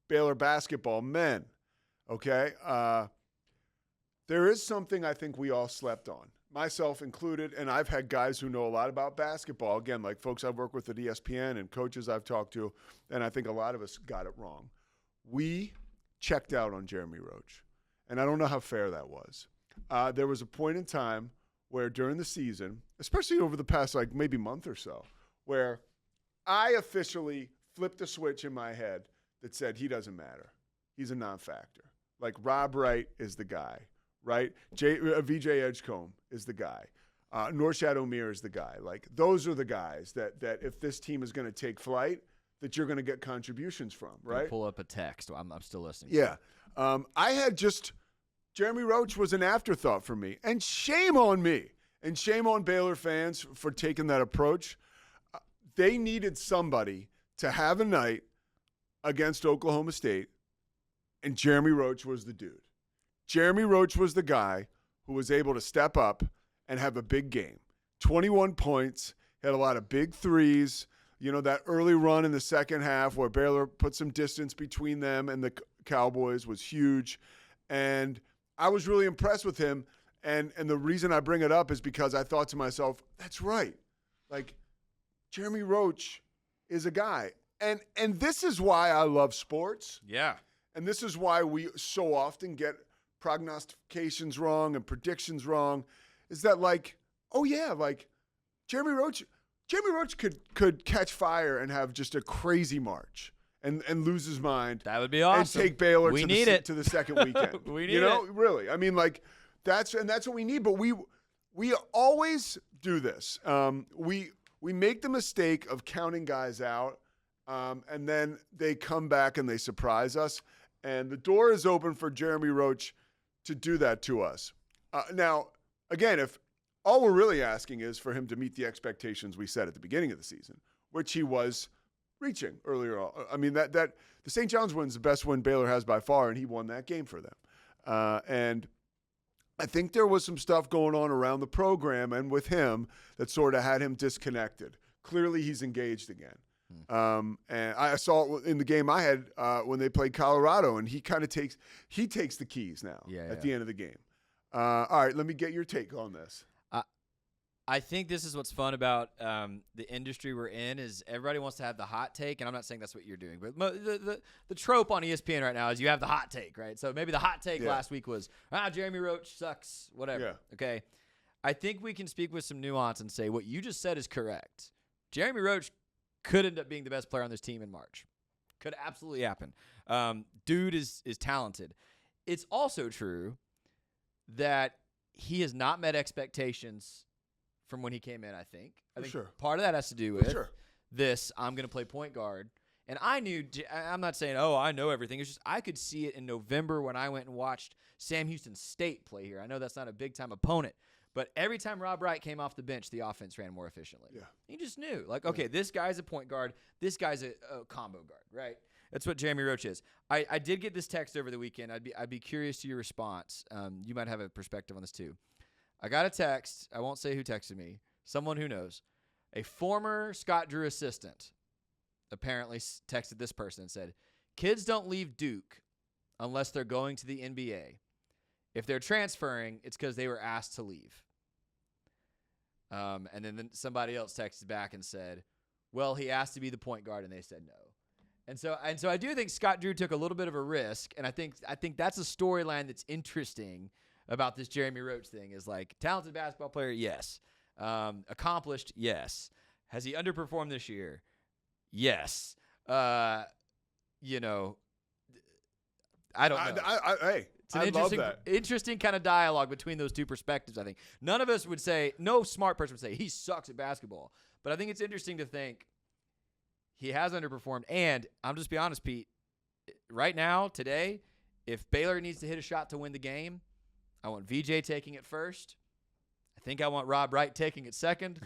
Baylor basketball, men, okay? There is something I think we all slept on, myself included, and I've had guys who know a lot about basketball, again, like folks I've worked with at ESPN and coaches I've talked to, and I think a lot of us got it wrong. We checked out on Jeremy Roach, and I don't know how fair that was. There was a point in time where during the season, especially over the past like maybe month or so, where I officially flipped a switch in my head that said he doesn't matter. He's a non-factor. Like Rob Wright is the guy, right? VJ Edgecombe is the guy. Norshad Omier is the guy. Like those are the guys that if this team is going to take flight, that you're going to get contributions from, right? Pull up a text. I'm still listening. Yeah. I had just Jeremy Roach was an afterthought for me. And shame on me. And shame on Baylor fans for taking that approach. They needed somebody to have a night against Oklahoma State, and Jeremy Roach was the dude. Jeremy Roach was the guy who was able to step up and have a big game. 21 points, had a lot of big threes. You know, that early run in the second half where Baylor put some distance between them and the Cowboys was huge. And I was really impressed with him. And the reason I bring it up is because I thought to myself, that's right. Like, Jeremy Roach is a guy. And this is why I love sports. Yeah. And this is why we so often get prognostications wrong and predictions wrong, is that like, oh yeah, like Jeremy Roach could catch fire and have just a crazy March and lose his mind. That would be awesome. And take Baylor to the second weekend. We need it. Really. I mean, like that's what we need. But we always do this. We make the mistake of counting guys out, and then they come back and they surprise us. And the door is open for Jeremy Roach to do that to us. Now, again, if all we're really asking is for him to meet the expectations we set at the beginning of the season, which he was reaching earlier on. I mean, that the St. John's win's the best win Baylor has by far, and he won that game for them. And I think there was some stuff going on around the program and with him that sort of had him disconnected. Clearly, he's engaged again. And I saw it in the game I had when they played Colorado, and he kind of takes the keys now at the end of the game. All right, let me get your take on this. I think this is what's fun about the industry we're in is everybody wants to have the hot take, and I'm not saying that's what you're doing, but the trope on ESPN right now is you have the hot take, right? So maybe the hot take last week was, Jeremy Roach sucks, whatever, okay? I think we can speak with some nuance and say what you just said is correct. Jeremy Roach could end up being the best player on this team in March. Could absolutely happen. Dude is talented. It's also true that he has not met expectations from when he came in, I think. I think part of that has to do with this, I'm going to play point guard. And I'm not saying, I know everything. It's just I could see it in November when I went and watched Sam Houston State play here. I know that's not a big-time opponent. But every time Rob Wright came off the bench, the offense ran more efficiently. Yeah. He just knew, like, okay, this guy's a point guard. This guy's a combo guard, right? That's what Jeremy Roach is. I did get this text over the weekend. I'd be curious to your response. You might have a perspective on this too. I got a text. I won't say who texted me. Someone who knows. A former Scott Drew assistant apparently texted this person and said, kids don't leave Duke unless they're going to the NBA. If they're transferring, it's because they were asked to leave. And then somebody else texted back and said, well, he asked to be the point guard, and they said no. And so I do think Scott Drew took a little bit of a risk, and I think that's a storyline that's interesting about this Jeremy Roach thing is like talented basketball player, yes. Accomplished, yes. Has he underperformed this year? Yes. I don't know. It's an interesting kind of dialogue between those two perspectives, I think. None of us would say, no smart person would say, he sucks at basketball. But I think it's interesting to think he has underperformed. And I'm just be honest, Pete, right now, today, if Baylor needs to hit a shot to win the game, I want VJ taking it first. I think I want Rob Wright taking it second.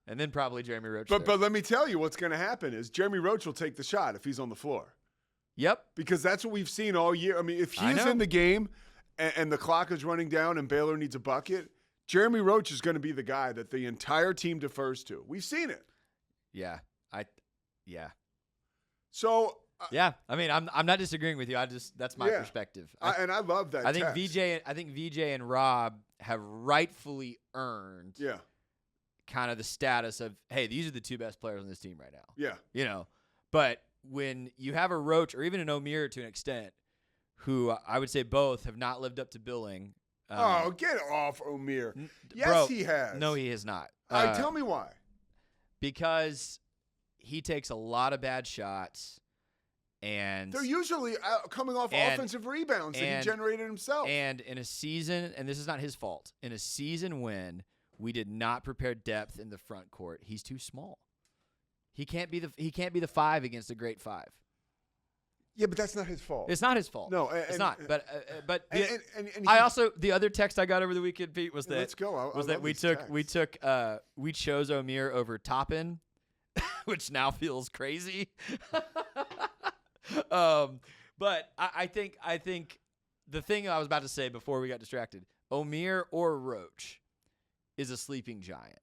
And then probably Jeremy Roach. But let me tell you what's going to happen is Jeremy Roach will take the shot if he's on the floor. Yep. Because that's what we've seen all year. I mean, if he's in the game and the clock is running down and Baylor needs a bucket, Jeremy Roach is going to be the guy that the entire team defers to. We've seen it. Yeah. So Yeah, I mean, I'm not disagreeing with you. That's my perspective. And I love that. I think VJ and Rob have rightfully earned kind of the status of, hey, these are the two best players on this team right now. Yeah. But when you have a Roach or even an O'Meara to an extent, who I would say both have not lived up to billing. Get off, O'Meara. Yes, bro, he has. No, he has not. Tell me why. Because he takes a lot of bad shots. And they're usually coming off offensive rebounds that he generated himself. And in a season, and this is not his fault, in a season when we did not prepare depth in the front court, he's too small. He can't be the 5 against a great 5. Yeah, but that's not his fault. It's not his fault. No, it's not. But I also the other text I got over the weekend, Pete, was that let's go. We chose O'Meara over Toppin, which now feels crazy. But I think the thing I was about to say before we got distracted, O'Meara or Roach is a sleeping giant.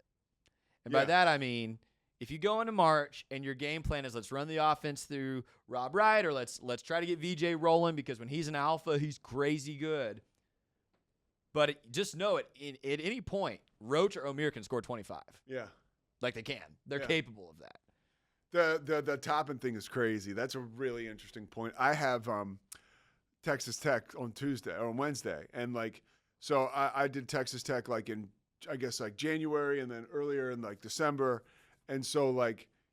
And by that I mean, if you go into March and your game plan is let's run the offense through Rob Wright or let's try to get VJ rolling because when he's an alpha, he's crazy good. But just know at any point, Roach or O'Meara can score 25. Yeah. Like they can. They're capable of that. The Toppin thing is crazy. That's a really interesting point. I have Texas Tech on Wednesday, and so I did Texas Tech in I guess January and then earlier in December, and so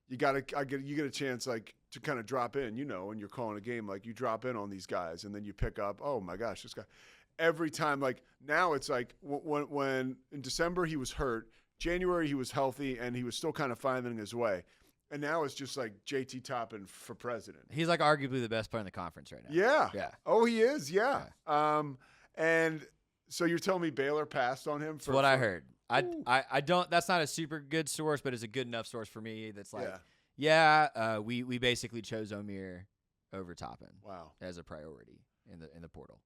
you get a chance to kind of drop in, when you're calling a game, you drop in on these guys and then you pick up, oh my gosh, this guy. Every time now it's when in December he was hurt, January he was healthy and he was still kind of finding his way. And now it's just JT Toppin for president. He's arguably the best player in the conference right now. Yeah. Yeah. Oh, he is. Yeah. And so you're telling me Baylor passed on him? That's what I heard. I don't. That's not a super good source, but it's a good enough source for me. That's we basically chose O'Meara over Toppin. Wow. As a priority in the portal.